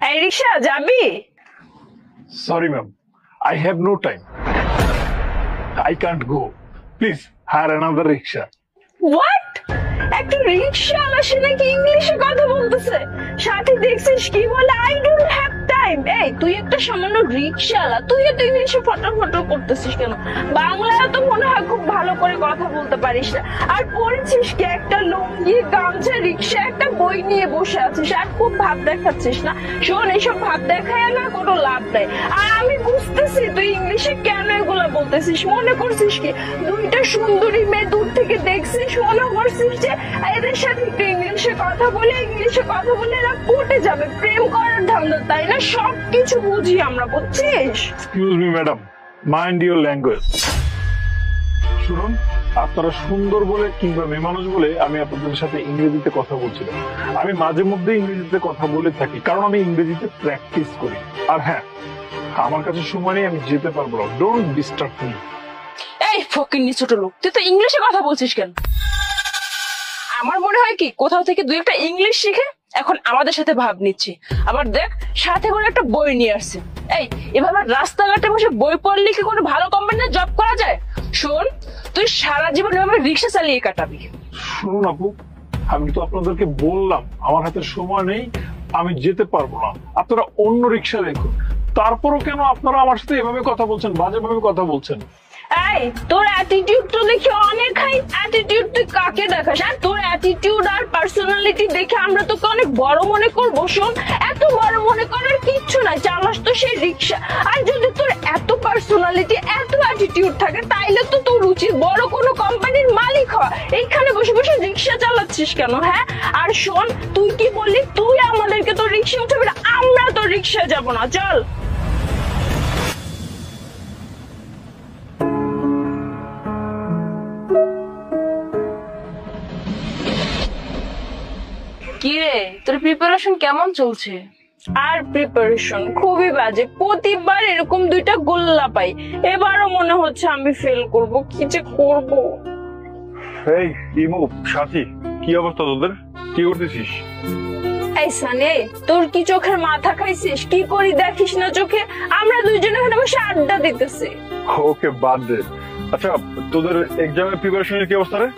এই রিক্সা যাবি? Sorry, ma'am. I have no time. I can't go. Please hire another rickshaw. What? একটা রিক্সাওয়ালা সে নাকি ইংলিশে কথা বলতেছে, সাথে দেখছিস কি বলে, আই ডোন্ট হ্যাভ টাইম। এই তুই একটা সামান্য রিক্সাওয়ালা, তুই এত ইংলিশে ফটর ফটর করতেছিস কেন? বাংলায় তো মনে হয় খুব ভালো করে কথা বলতে পারিস না। আর পড়েছিস কি একটা লুঙ্গি গামছা, রিক্সা একটা বই নিয়ে বসে আছিস আর খুব ভাব দেখাচ্ছিস না। শোন, এইসব ভাব দেখায় না কোনো লাভ নাই। আর আমি বুঝতেছি তুই ইংলিশে কেন এগুলো বলতেছিস। মনে করছিস কি দুইটা সুন্দরী মেয়ে দূর থেকে দেখছিস, মনে করছিস যে এদের সাথে একটু ইংলিশে কথা বলে এরা পটে যাবে, প্রেম করার ধান্দা, তাই না? সবকিছু বুঝি আমরা, বুঝছিস? Excuse me, madam. Mind your language. শুনুন, আপনারা সুন্দর বলে কিংবা মেয়ে মানুষ বলে আমি আপনাদের সাথে ইংরেজিতে কথা বলছিলাম। আমি মাঝে মধ্যে ইংরেজিতে কথা বলে থাকি, কারণ আমি ইংরেজিতে প্র্যাকটিস করি। আর হ্যাঁ, আমার কাছে সময় নেই, আমি যেতে পারবো না। Don't disturb me. এই ফকিন্নি ছোট লোক, তুই তো ইংলিশে কথা বলছিস কেন? আমার মনে হয় কি কোথাও থেকে দুই একটা ইংলিশ শিখে এখন আমাদের সাথে ভাব নিচ্ছে। আবার দেখ, সাথে করে একটা বই নিয়ে আসছে। এই এভাবে রাস্তাঘাটে বসে বই পড়লে কি কোনো ভালো কোম্পানিতে জব করা যায়? শোন, তুই সারা জীবন এভাবে রিক্সা চালিয়ে কাটাবি। শুনুন আপু, আমি তো আপনাদেরকে বললাম আমার হাতে সময় নেই, আমি যেতে পারবো না। আপনারা অন্য রিক্সা দেখুন। তারপরও কেন আপনারা আমার সাথে এভাবে কথা বলছেন, বাজেভাবে কথা বলছেন? এই তোর অ্যাটিটিউড তো দেখে অনেক হাই। অ্যাটিটিউড তুই কাকে দেখাস? আর তোর অ্যাটিটিউড আর পার্সোনালিটি দেখে আমরা তোকে অনেক বড় মনে করবো। শোন, এত বড় মনে করার কিচ্ছু নাই, চালাস তো সেই রিক্সা। আর যদি তোর এত পার্সোনালিটি এত অ্যাটিটিউড থাকে তাইলে তো তোর উচিত বড় কোনো কোম্পানির মালিক হওয়া। এইখানে বসে বসে রিক্সা চালাচ্ছিস কেন? হ্যাঁ, আর শোন, তুই কি বললি তুই আমাদেরকে তোর রিক্সা উঠাবি না? আমরা তোর রিক্সা যাবো না, চল। কিরে, তোর প্রিপারেশন কেমন চলছে? আর প্রিপারেশন খুবই বাজে। প্রতিবার এরকম দুইটা গোল্লা পাই, এবারও মনে হচ্ছে আমি ফেল করব। কি যে করব। এই ইমু, সাথী, কি অবস্থা তোদের? কি করতেছিস? এই সানে, তোর কি চোখের মাথা খাইছিস? কি করি দেখিস না চোখে? আমরা দুইজনে এখানে বসে আড্ডা দিতেছি। ওকে, বাদ দে। আচ্ছা, তোদের এক্সামের প্রিপারেশনের কি অবস্থা রে?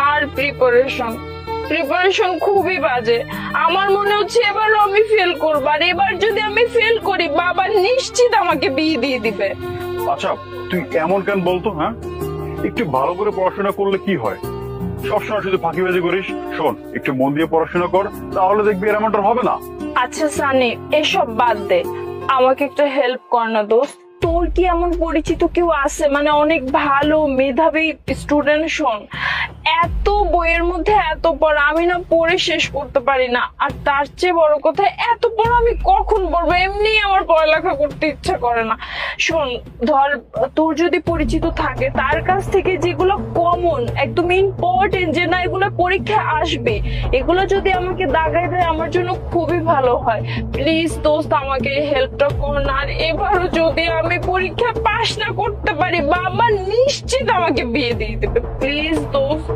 আর প্রিপারেশন খুবই বাজে। আমার মনে হচ্ছে এবারও আমি ফেল করব। আর এবার যদি আমি ফেল করি, বাবা নিশ্চিত আমাকে বিয়ে দিয়ে দিবে। আচ্ছা, তুই এমন কেন বলতো? হ্যাঁ, একটু ভালো করে পড়াশোনা করলে কি হয়? সবসময় শুধু ফাঁকিবাজি করিস। শোন, একটু মন দিয়ে পড়াশোনা কর, তাহলে দেখবি এরকমটা হবে না। আচ্ছা সানি, এসব বাদ দে, আমাকে একটা হেল্প কর না দোস্ত। তোর কি এমন পরিচিত কেউ আছে, মানে অনেক ভালো মেধাবী স্টুডেন্ট? শোন, এত বইয়ের মধ্যে এত পড়া, আমি না পড়ে শেষ করতে পারি না। আর তার চেয়ে বড় কথা, এত পড়া আমি কখন পড়বো? এমনি আমার পড়ালেখা করতে ইচ্ছা করে না। শোন, ধর তোর যদি পরিচিত থাকে, তার কাছ থেকে যেগুলো কমন একদম ইম্পর্টেন্ট, যে না এগুলো পরীক্ষা আসবে, এগুলো যদি আমাকে দাগাই দেয় আমার জন্য খুবই ভালো হয়। প্লিজ দোস্ত, আমাকে এই হেল্পটা কর না। আর এবারও যদি আমি পরীক্ষা পাশ না করতে পারি, বাবা নিশ্চিত আমাকে বিয়ে দিয়ে দেবে। প্লিজ দোস্ত।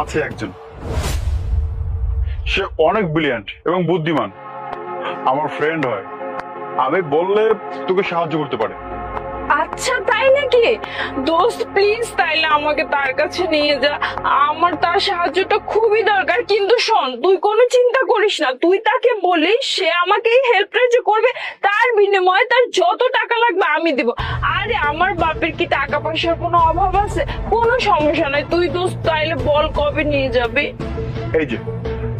আছে একজন, সে অনেক ব্রিলিয়ান্ট এবং বুদ্ধিমান, আমার ফ্রেন্ড হয়। আমি বললে তোকে সাহায্য করতে পারে। আচ্ছা তাই নাকি? দোস্ত প্লিজ তাইলে আমাকে তার কাছে নিয়ে যা, আমার তার সাহায্যটা খুবই দরকার। কিন্তু শোন, তুই কোনো চিন্তা করিস না, তুই তাকে বলিস সে আমাকে এই হেল্পটা যে করবে, তার বিনিময়ে তার যত টাকা লাগবে আমি দিব। আরে আমার বাপের কি টাকা পয়সার কোনো অভাব আছে? কোনো সমস্যা নাই। তুই দোস্ত তাইলে বল কবে নিয়ে যাবে? এই যে,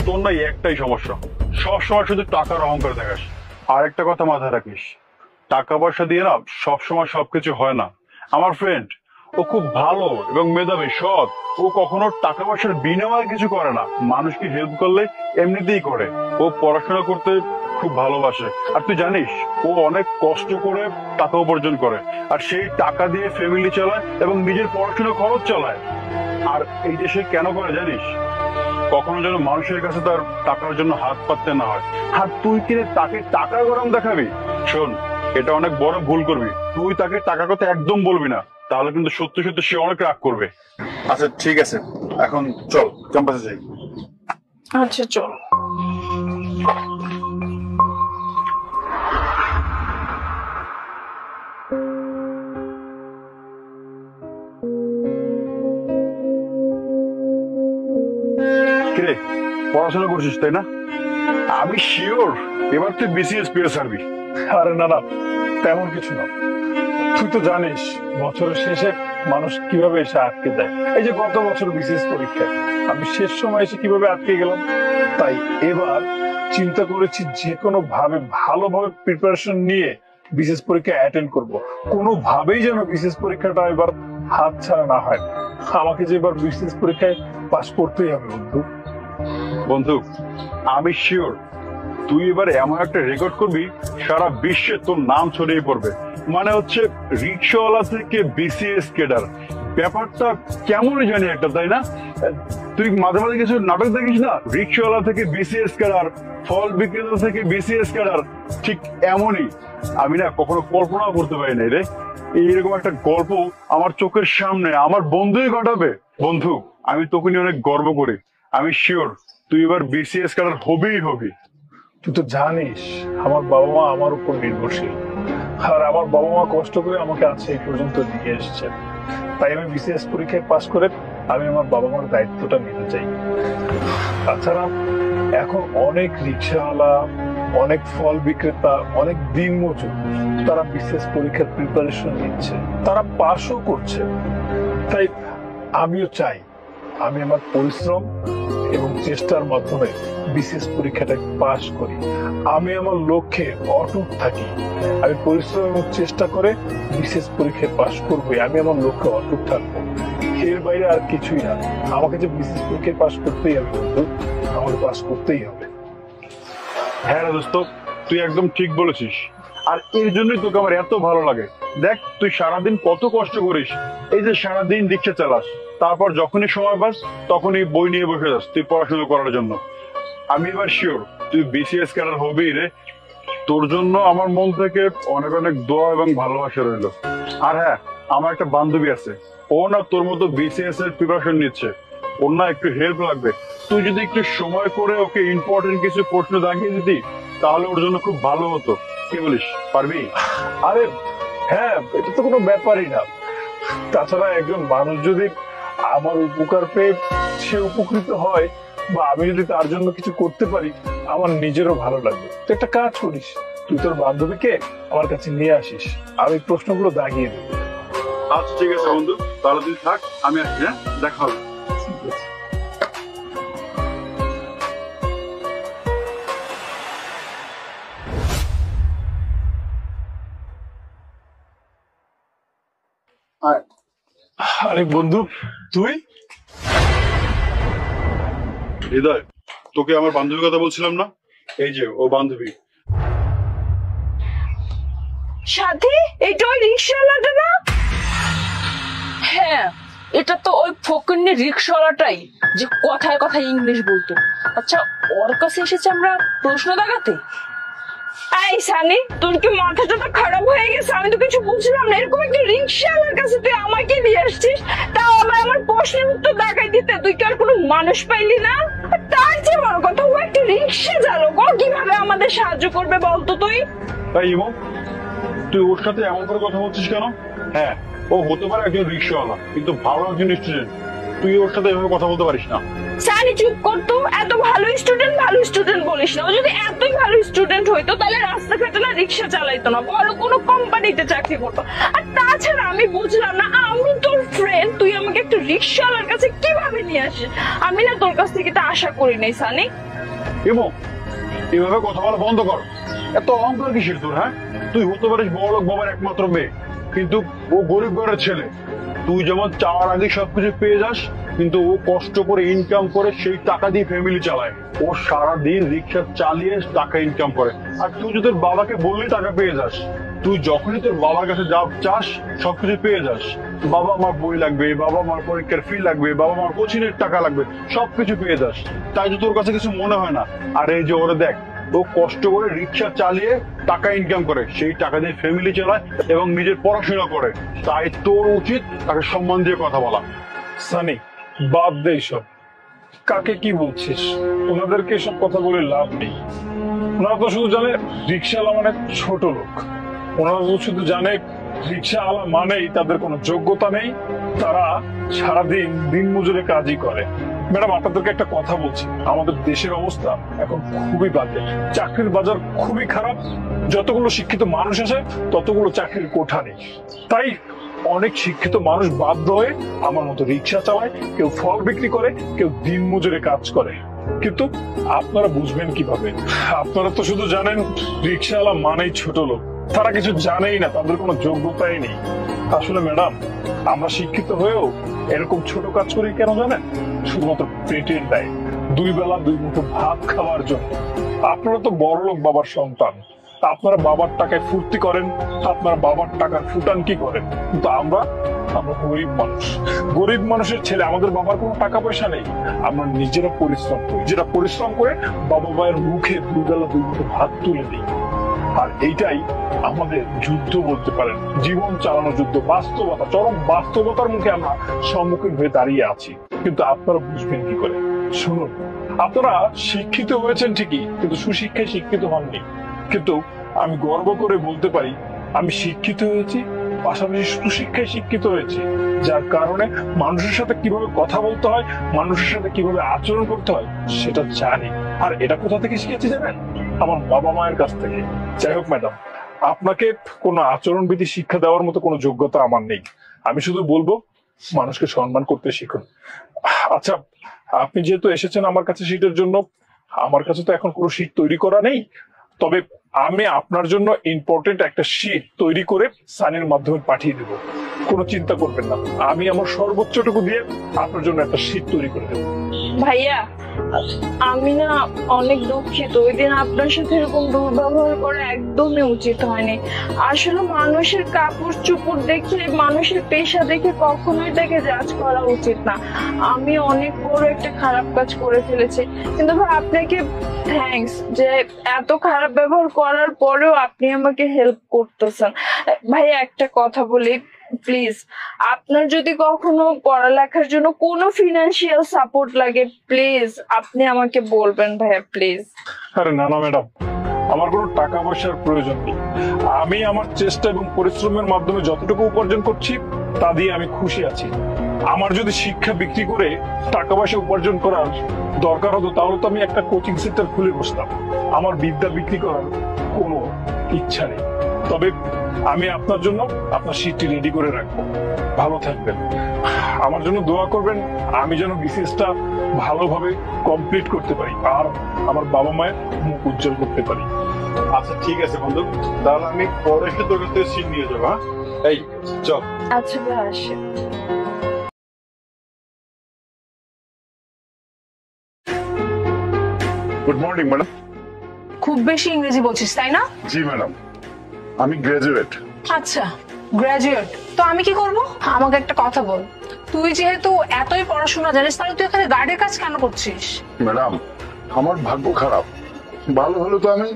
তোর না একটাই সমস্যা, সবসময় শুধু টাকার অহংকার দেখাস। আর একটা কথা মাথায় রাখিস, টাকা পয়সা দিয়ে না সবসময় সবকিছু হয় না। আমার ফ্রেন্ড, ও খুব ভালো এবং মেধাবী, সৎ। ও কখনো টাকা পয়সার বিনিময়ে কিছু করে না, মানুষকে হেল্প করলে এমনিতেই করে। ও পড়াশোনা করতে খুব ভালোবাসে। আর তুই জানিস, ও অনেক কষ্ট করে টাকা উপার্জন করে, আর সেই টাকা দিয়ে ফ্যামিলি চালায় এবং নিজের পড়াশোনা খরচ চালায়। আর এই যে সে কেন করে জানিস? কখনো যেন মানুষের কাছে তার টাকার জন্য হাত পাততে না হয়। আর তুই কিনে তাকে টাকা গরম দেখাবি? শোন, এটা অনেক বড় ভুল করবি। তুই তাকে টাকার কথা একদম বলবি না, তাহলে কিন্তু সত্যি সত্যি সে অনেক রাগ করবে। আচ্ছা ঠিক আছে, এখন চল ক্যাম্পাসে যাই। আচ্ছা চল। পড়াশোনা করছিস তাই না? আমি শিওর এবার তুই বিসিএস পেয়ে ছাড়বি। আরে না না, তেমন কিছু না। তুই তো জানিস বছরের শেষে মানুষ কিভাবে এসে আটকে যায়। এই যে গত বছর বিসিএস পরীক্ষায় আমি শেষ সময় এসে কিভাবে আটকে গেলাম। তাই এবার চিন্তা করেছি যে কোনো ভাবে ভালোভাবে প্রিপারেশন নিয়ে বিসিএস পরীক্ষা অ্যাটেন্ড করব। কোনোভাবেই যেন বিসিএস পরীক্ষাটা এবার হাত ছাড়া না হয়। আমাকে যে এবার বিসিএস পরীক্ষায় পাস করতেই হবে বন্ধু। বন্ধু আমি শিওর তুই এবার এমন একটা রেকর্ড করবি সারা বিশ্বে তোর নাম ছড়িয়ে পড়বে। মানে হচ্ছে রিক্সাওয়ালা থেকে বিসিএস ক্যাডার, ব্যাপারটা কেমনই জানি একটা, তাই না? তুই মাঝে মাঝে কিছু নাটক দেখিস না, রিক্সাওয়ালা থেকে বিসিএস ক্যাডার, ফল বিক্রেতা থেকে বিসিএস ক্যাডার, ঠিক এমনই। আমি না কখনো কল্পনা করতে পারি নাই রে এইরকম একটা গল্প আমার চোখের সামনে আমার বন্ধুই ঘটাবে। বন্ধু আমি তোকে নিয়ে অনেক গর্ব করি। আমি শিওর তুই এবার বিসিএস ক্যাডার হবেই হবি। তুই তো জানিস আমার বাবা মা আমার উপর নির্ভরশীল, আর আমার বাবা মা কষ্ট করে আমাকে আজ এই পর্যন্ত নিয়ে এসেছে। তাই আমি বিসিএস পরীক্ষায় পাশ করে আমি আমার বাবা মার দায়িত্বটা নিতে চাই। তাছাড়া এখন অনেক রিক্সাওয়ালা, অনেক ফল বিক্রেতা, অনেক দিনমজুর তারা বিসিএস পরীক্ষার প্রিপারেশন নিচ্ছে, তারা পাশও করছে। তাই আমিও চাই আমি আমার পরিশ্রম এবং চেষ্টার মাধ্যমে বিসিএস পরীক্ষাটা পাশ করি। আমি আমার লক্ষ্যে অটুট থাকি। আমি পরিশ্রম এবং চেষ্টা করে বিসিএস পরীক্ষায় পাশ করবো। আমি আমার লক্ষ্যে অটুট থাকবো, এর বাইরে আর কিছুই না। আমাকে যে বিসিএস পরীক্ষায় পাশ করতেই হবে বন্ধু, আমাকে পাশ করতেই হবে। হ্যাঁ রে দোস্ত, তুই একদম ঠিক বলেছিস। আর এর জন্যই তোকে আমার এত ভালো লাগে। দেখ তুই সারাদিন কত কষ্ট করিস, এই যে সারাদিন রিক্সা চালাস, তারপর যখনই সময় পাস তখনই বই নিয়ে বসে যাস তুই পড়াশোনা করার জন্য। আমি এবার শিওর তুই বিসিএস ক্যাডার হবেই রে। তোর জন্য আমার মন থেকে অনেক অনেক দোয়া এবং ভালোবাসা রইল। আর হ্যাঁ, আমার একটা বান্ধবী আছে, ও না তোর মতো বিসিএস এর প্রিপারেশন নিচ্ছে। ওর না একটু হেল্প লাগবে, তুই যদি একটু সময় করে ওকে ইম্পর্টেন্ট কিছু প্রশ্ন দেখিয়ে দিতি তাহলে ওর জন্য খুব ভালো হতো। কি বলিস, পারবি? আরে হ্যাঁ, এটা তো কোনো ব্যাপারই না। তাছাড়া একজন মানুষ যদি আমার উপকার পেয়ে সে উপকৃত হয়, বা আমি যদি তার জন্য কিছু করতে পারি, আমার নিজেরও ভালো লাগবে। তুই একটা কাজ করিস, তুই তোর বান্ধবীকে আমার কাছে নিয়ে আসিস, আমি প্রশ্নগুলো দাগিয়ে দেবো। আচ্ছা ঠিক আছে বন্ধু, তাহলে তুই থাক, আমি আসছি। হ্যাঁ, দেখা হবে। ঠিক আছে। আরে বন্ধু, তুই? হৃদয়, তোকে আমার বান্ধবীর কথা বলছিলাম না, এই যে ও বান্ধবী। সাথী, এটা ওই রিক্সাওয়ালাটা না? হ্যাঁ, এটা তো ওই ফকিন্নি রিক্সাওয়ালাটাই যে কথায় কথায় ইংলিশ বলতো। আচ্ছা, ওর কাছে এসেছে আমরা প্রশ্ন দাগাতে? এই সানি, তোর কি মাথাটা তো খারাপ হয়ে গেছে? আমি তো কিছু বুঝলাম না। এরকম একটা রিক্সাওয়ালার কাছে তুই আমাকে নিয়ে আসছিস, তাও আবার আমার প্রশ্নের উত্তর দেখাই দিতে। তুই কি আর কোনো মানুষ পাইলি না? তার যে বড় কথা, ও একটা রিক্সা চালক, ও কিভাবে আমাদের সাহায্য করবে বলতো তুই? তাই ইমো, তুই ওর সাথে এমন করে কথা বলছিস কেন? হ্যাঁ, ও হতে পারে একজন রিক্সাওয়ালা, কিন্তু ভালো একজন স্টুডেন্ট। তুই ওর সাথে এভাবে কথা বলতে পারিস না। সানি চুপ করতো। এত ভালো স্টুডেন্ট বলিস না। ও যদি এতই ভালো স্টুডেন্ট হইতো তাহলে রাস্তাঘাটে না রিক্সা চালাইতো না, বড় কোনো কোম্পানিতে চাকরি করতো। আর তাছাড়া আমি বুঝলাম না, আমি তোর ফ্রেন্ড, তুই আমাকে একটা রিক্সাওয়ালার কাছে কিভাবে নিয়ে আসিস? আমি না তোর কাছ থেকে এটা আশা করি নাই সানি। ইমো, এভাবে কথা বলা বন্ধ কর। এত অহংকার কিসের তোর? হ্যাঁ, তুই হতে পারিস বড়লোক বাবার একমাত্র মেয়ে, কিন্তু ও গরিব ঘরের ছেলে। তুই যেমন চাওয়ার আগে সবকিছু পেয়ে যাস, কিন্তু ও কষ্ট করে ইনকাম করে সেই টাকা দিয়ে ফ্যামিলি চালায়। ও সারাদিন রিক্সা চালিয়ে টাকা ইনকাম করে, আর তুই যদি তোর বাবাকে বললে টাকা পেয়ে যাস। তুই যখনই তোর বাবার কাছে যা চাস সবকিছু পেয়ে যাস। বাবা আমার বই লাগবে, বাবা আমার পরীক্ষার ফি লাগবে, বাবা আমার কোচিংয়ের টাকা লাগবে, সবকিছু পেয়ে যাস। তাই তো তোর কাছে কিছু মনে হয় না। আর এই যে ওরা দেখ, ও কষ্ট করে রিক্সা চালিয়ে টাকা ইনকাম করে, সেই টাকা দিয়ে ফ্যামিলি চালায় এবং নিজের পড়াশোনা করে। তাই তোর উচিত তাকে সম্মান দিয়ে কথা বলা। সানি, বাদ দে সব। কাকে কি বলছিস? ওনাদেরকে সব কথা বলে লাভ নেই। ওনারা তো শুধু জানে রিক্সাওয়ালা মানে ছোট লোক। ওনারা তো শুধু জানে রিক্সাওয়ালা মানেই তাদের কোনো যোগ্যতা নেই, তারা সারাদিন দিন মজুরে কাজই করে। ম্যাডাম, আপনাদেরকে একটা কথা বলছি, আমাদের দেশের অবস্থা এখন খুবই বাজে। চাকরির বাজার খুবই খারাপ। যতগুলো শিক্ষিত মানুষ আছে ততগুলো চাকরির কোঠা নেই। তাই অনেক শিক্ষিত মানুষ বাধ্য হয়ে আমার মতো রিক্সা চালায়, কেউ ফল বিক্রি করে, কেউ দিন মজুরে কাজ করে। কিন্তু আপনারা বুঝবেন কিভাবে? আপনারা তো শুধু জানেন রিক্সাওয়ালা মানেই ছোট লোক, তারা কিছু জানেই না, তাদের কোনো যোগ্যতাই নেই। আসলে ম্যাডাম, আমরা শিক্ষিত হয়েও এরকম ছোট কাজ করি কেন জানেন? শুধুমাত্র পেটের দায়, 2 বেলা 2 মুঠো ভাত খাওয়ার জন্য। আপনারা তো বড়লোক বাবার সন্তান, আপনারা বাবার টাকায় ফুর্তি করেন, আপনারা বাবার টাকার ফুটানকি করেন। কিন্তু আমরা গরিব মানুষ, গরিব মানুষের ছেলে, আমাদের বাবার কোনো টাকা পয়সা নেই। আমরা নিজেরা পরিশ্রম করি, যেটা পরিশ্রম করে বাবা মায়ের মুখে 2 বেলা 2 মুঠো ভাত তুলে দিই। আর এইটাই আমাদের যুদ্ধ বলতে পারেন, জীবন চালানো যুদ্ধ, বাস্তবতা, চরম বাস্তবতার মুখে আমরা সম্মুখীন হয়ে দাঁড়িয়ে আছি। কিন্তু আপনারা বুঝবেন কি করে? শুনুন, আপনারা শিক্ষিত হয়েছেন ঠিকই, কিন্তু সুশিক্ষায় শিক্ষিত হননি। কিন্তু আমি গর্ব করে বলতে পারি, আমি শিক্ষিত হয়েছি, পাশাপাশি সুশিক্ষায় শিক্ষিত হয়েছি, যার কারণে মানুষের সাথে কিভাবে কথা বলতে হয়, মানুষের সাথে কিভাবে আচরণ করতে হয় সেটা জানি। আর এটা কোথা থেকে শিখেছি জানেন? আমার বাবা মায়ের কাছ থেকে। যাই হোক ম্যাডাম, আপনাকে কোনো আচরণবিধি শিক্ষা দেওয়ার মতো কোনো যোগ্যতা আমার নেই। আমি শুধু বলবো মানুষকে সম্মান করতে শিখুন। আচ্ছা, আপনি যেহেতু এসেছেন আমার কাছে শীটের জন্য, আমার কাছে তো এখন কোনো শীট তৈরি করা নেই, তবে আমি আপনার জন্য ইম্পর্টেন্ট একটা শীট তৈরি করে সাইনের মাধ্যমে পাঠিয়ে দেবো। কোনো চিন্তা করবেন না, আমি আমার সর্বোচ্চটুকু দিয়ে আপনার জন্য একটা শীট তৈরি করে দেবো। ভাইয়া, আমি না অনেক দুঃখিত, ওই দিন আপনার সাথে এরকম দুর্ব্যবহার করা একদমই উচিত হয়নি। আসলে মানুষের কাপড় চোপড় দেখে, মানুষের পেশা দেখে কখনোই তাকে জাজ করা উচিত না। আমি অনেক বড় একটা খারাপ কাজ করে ফেলেছি, কিন্তু ভাই আপনাকে থ্যাঙ্কস যে এত খারাপ ব্যবহার করার পরেও আপনি আমাকে হেল্প করতেছেন। ভাইয়া একটা কথা বলি, প্লিজ, আপনার যদি কখনো পড়ালেখার জন্য কোনো ফিনান্সিয়াল সাপোর্ট লাগে, প্লিজ আপনি আমাকে বলবেন ভাইয়া, প্লিজ। আরে না না ম্যাডাম, আমার কোনো টাকা পয়সার প্রয়োজন নেই। আমি আমার চেষ্টা এবং পরিশ্রমের মাধ্যমে যতটুকু উপার্জন করছি তা দিয়ে আমি খুশি আছি। আমার যদি শিক্ষা বিক্রি করে টাকা পয়সা উপার্জন করার দরকার হতো, তাহলে তো আমি একটা কোচিং সেন্টার খুলে বসতাম। আমার বিদ্যা বিক্রি করার কোনো ইচ্ছা নেই। তবে আমি আপনার জন্য আপনার শীটটি রেডি করে রাখবো। ভালো থাকবেন, আমার জন্য দোয়া করবেন, আমি যেন বিসিএসটা ভালোভাবে কমপ্লিট করতে পারি আর আমার বাবা মায়ের মুখ উজ্জ্বল করতে পারি। আচ্ছা ঠিক আছে বন্ধু, তাহলে আমি পরে এসে তোর কাছ থেকে শীট নিয়ে যাবো। হ্যাঁ, এই চল। আচ্ছা ভাই, আসে। Good morning madam. খুব বেশি ইংরেজি বলছিস তাই না? জি ম্যাডাম, আমি গ্রাজুয়েট। আচ্ছা, গ্রাজুয়েট তো আমি কি করব? আমাকে একটা কথা বল, তুই যেহেতু এতই পড়াশোনা জানিস, তাহলে তুই এখানে গার্ডের কাজ কেন করছিস? ম্যাডাম, আমার ভাগ্য খারাপ, ভালো হলে তো আমি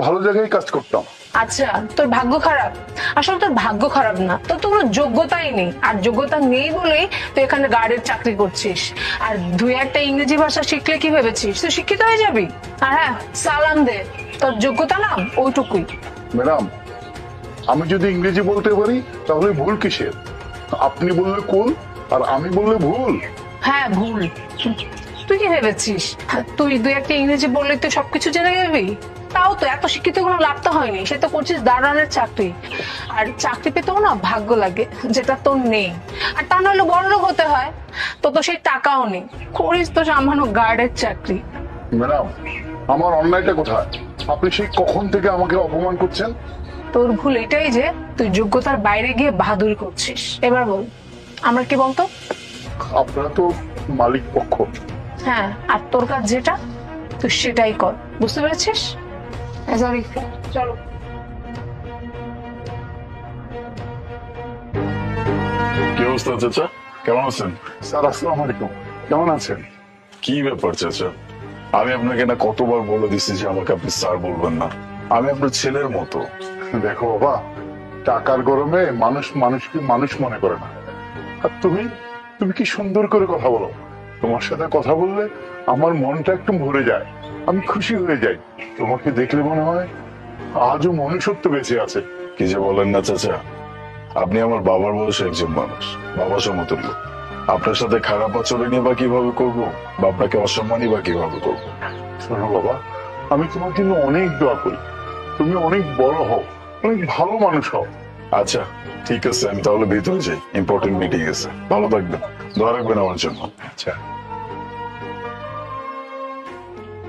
ভালো জায়গায় কাজ করতাম। আচ্ছা, তোর ভাগ্য খারাপ? আসলে তোর ভাগ্য খারাপ না, তোর তো কোনো যোগ্যতাই নেই, আর যোগ্যতা নেই বলেই তুই এখানে গার্ডের চাকরি করছিস। আর 2-1টা ইংরেজি ভাষা শিখলে কি ভেবেছিস তুই শিক্ষিত হয়ে যাবি? আর হ্যাঁ, সালাম দে, তোর যোগ্যতা না ওইটুকুই। ম্যাডাম, আমি যদি ইংরেজি বলতে পারি তাহলে ভুল কিসের? আপনি বললে কুল আর আমি বললে ভুল। হ্যাঁ, ভুল। তুই কি ভেবেছিস তুই 2-1টা ইংরেজি বললে তুই সবকিছু জেনে যাবি? তাও তো এত শিক্ষিত কোনো লাভ তো হয়নি, সে তো করছিস দারোয়ানের চাকরি। আর চাকরি পেতেও না ভাগ্য লাগে, যেটা তোর নেই। আর তা নাহলে বড়লোক হতে হয়, তো তো সেই টাকাও নেই, করিস তো সামান্য গার্ডের চাকরি। ম্যাডাম, আমার অন্যায়টা কোথায়? আপনি সেই কখন থেকে আমাকে অপমান করছেন? তোর ভুল এটাই যে তুই যোগ্যতার বাইরে গিয়ে বাহাদুরি করছিস। এবার বল, আমরা কি বলতো? আপনারা তো মালিক পক্ষ। হ্যাঁ, আর তোর কাজ যেটা তুই সেটাই কর, বুঝতে পেরেছিস? চলো। কি অবস্থা চাচা, কেমন আছেন? স্যার আসসালামু আলাইকুম, কেমন আছেন? কি ব্যাপার চাচা, আমি আপনাকে না কতবার বলে দিচ্ছি যে আমাকে আপনি স্যার বলবেন না, আমি আপনার ছেলের মতো। দেখো বাবা, টাকার গরমে মানুষ মানুষকে মানুষ মনে করে না। আর তুমি তুমি কি সুন্দর করে কথা বলো। তোমার সাথে কথা বললে আমার মনটা একটু ভরে যায়, আমি খুশি হয়ে যাই। তোমাকে দেখলে মনে হয় আজও মনুষ্যত্ব বেঁচে আছে। কি যে বলেন না চাচা, আপনি আমার বাবার বয়সে একজন মানুষ, বাবা সমতুল্য। আপনার সাথে খারাপ আচরণই বা কিভাবে করবো, বা আপনাকে অসম্মানই বা কিভাবে করবো? শোনো বাবা, আমি তোমার জন্য অনেক দোয়া করি, তুমি অনেক বড় হও, অনেক ভালো মানুষ হও। আচ্ছা ঠিক আছে, আমি তাহলে ভিতরে যাই, ইম্পর্টেন্ট মিটিং আছে। ভালো থাকবেন, দোয়া রাখবেন আমার জন্য। আচ্ছা,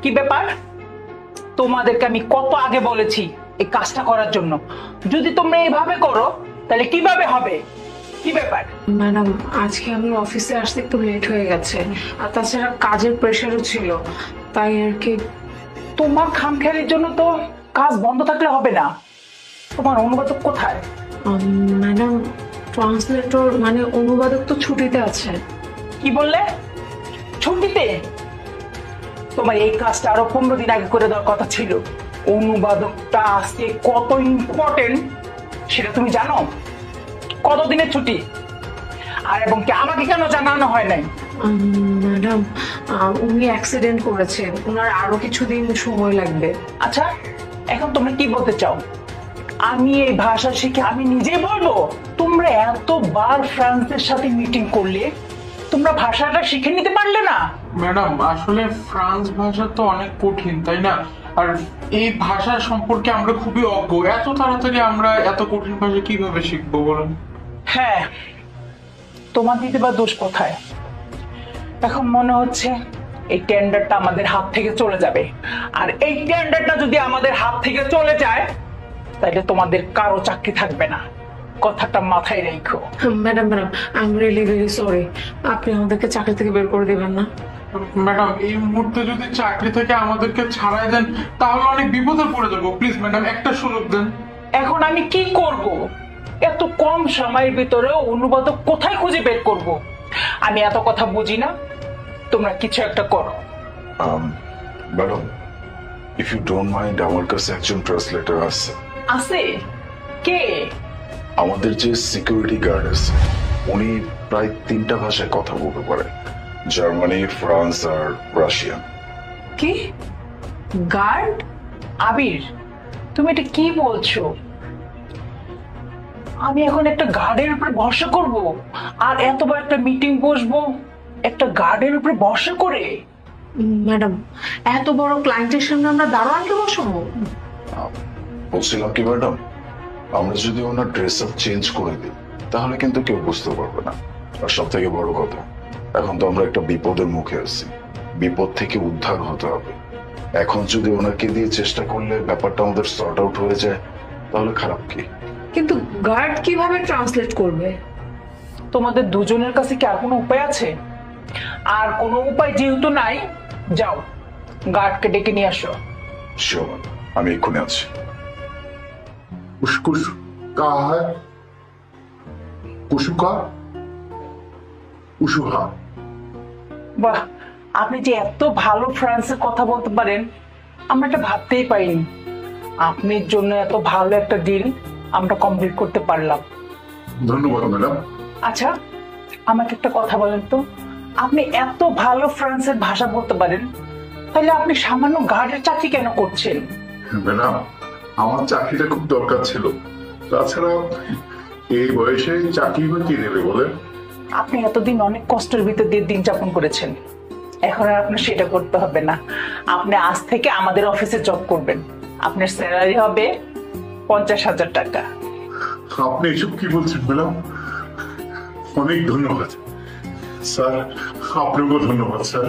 কি ব্যাপার? তোমাদেরকে আমি কত আগে বলেছি এই কাজটা করার জন্য, যদি তোমরা এইভাবে করো তাহলে কিভাবে হবে? কি ব্যাপার? ম্যাডাম, আজকে আমার অফিসে আসতে একটু লেট হয়ে গেছে, আর তাছাড়া কাজের প্রেশারও ছিল, তাই আর কি। তোমার খামখেয়ালির জন্য তো কাজ বন্ধ থাকলে হবে না। তোমার অনুবাদক কোথায়? ম্যাডাম, ট্রান্সলেটর মানে অনুবাদক তো ছুটিতে আছে। কি বললে? ছুটিতে? তোমার এই কাজটা আরো 15 দিন আগে করে দেওয়ার কথা ছিল। অনুবাদকটা আজকে কত ইম্পর্টেন্ট সেটা তুমি জানো? কতদিনের ছুটি? আর এবং কি আমাকে কেন জানানো হয় নাই? ম্যাডাম, উনি অ্যাক্সিডেন্ট করেছেন, ওনার আরো কিছুদিন সময় লাগবে। আচ্ছা, এখন তোমরা কি বলতে চাও? আমি এই ভাষা শিখে আমি নিজে বলবো? তোমরা এতবার ফ্রান্সের সাথে মিটিং করলে তোমরা ভাষাটা শিখে নিতে পারলে না? ম্যাডাম, আসলে ফ্রান্স ভাষা তো অনেক কঠিন, তাই না? আর এই ভাষা সম্পর্কে আমরা খুবই অজ্ঞ। এত তাড়াতাড়ি আমরা এত কঠিন ভাষা কিভাবে শিখবো বলুন? হ্যাঁ, তোমার দিতে বা দোষ কোথায়? এখন মনে হচ্ছে এই টেন্ডারটা আমাদের হাত থেকে চলে যাবে, আর এই টেন্ডারটা যদি আমাদের হাত থেকে চলে যায় তাহলে তোমাদের কারো চাকরি থাকবে না। কথাটা মাথায় রেখো। Madam, I am really very sorry, আপনি আমাদেরকে চাকরি থেকে বের করে দিবেন না? ম্যাডাম, এই মুহূর্তে যদি চাকরি থেকে আমাদেরকে ছাড়াই দেন তাহলে অনেক বিপদে পড়ে যাবো। প্লিজ ম্যাডাম, একটা সুযোগ দেন। এখন আমি কি করব? এত কম সময়ের ভিতরে অনুবাদক কোথায় খুঁজে বের করব? আমি এত কথা বুঝি না, তোমরা কিছু একটা করো। Madam, if you don't mind, আমার কাছে একজন ট্রান্সলেটর আছে। আছে? কে? আমাদের যে সিকিউরিটি গার্ড আছে, উনি প্রায় 3টা ভাষায় কথা বলতে পারেন, জার্মানি, ফ্রান্স আর রাশিয়ান। কি গার্ড? আবির, তুমি এটা কি বলছো? আমি এখন একটা গার্ডের উপরে ভরসা করব? আর এত বড় একটা মিটিং বসবো একটা গার্ডের উপরে ভরসা করে? ম্যাডাম, এত বড় ক্লায়েন্টের সামনে আমরা দারোয়ানকে বসাবো? বলছিলাম কি ম্যাডাম, আমরা যদি ওনার ড্রেস আপ চেঞ্জ করে দিই তাহলে কিন্তু কেউ বুঝতে পারবে না। আর সব থেকে বড় কথা, এখন তো আমরা একটা বিপদের মুখে আছি, বিপদ থেকে উদ্ধার হতে হবে। এখন যদি ওনাকে দিয়ে চেষ্টা করলে ব্যাপারটা আমাদের সর্ট আউট হয়ে যায় তাহলে খারাপ কি? কিন্তু গার্ড কিভাবে ট্রান্সলেট করবে? তোমাদের দুজনের কাছে কি আর কোনো উপায় আছে? আর কোনো উপায় যেহেতু নাই, যাও গার্ডকে ডেকে নিয়ে আসো। শিওর, আমি এক্ষুনি আছি। कुछ कहा है, कुशुका, उशुहा। বাহ, আপনি যে এত ভালো ফ্রান্সে কথা বলতে পারেন আমরা এটা ভাবতেই পারিনি। আপনার জন্য এত ভালো একটা ডিল আমরা কমপ্লিট করতে পারলাম। ধন্যবাদ ম্যাডাম। আচ্ছা, আমাকে একটা কথা বলেন তো, আপনি এত ভালো ফ্রান্সের ভাষা বলতে পারেন, তাহলে আপনি সামান্য গার্ডের চাকরি কেন করছেন? ম্যাডাম, আমার চাকরিটা খুব দরকার ছিল, তাছাড়া এই বয়সে চাকরি বা কি নেবে বলেন? আপনি এতদিন অনেক কষ্টের ভিতর দিয়ে দিন যাপন করেছেন, এখন আর আপনার সেটা করতে হবে না। আপনি আজ থেকে আমাদের অফিসে জব করবেন, আপনার স্যালারি হবে 50,000 টাকা। আপনি এসব কি বলছেন ম্যাডাম? অনেক ধন্যবাদ স্যার, আপনাকেও ধন্যবাদ স্যার।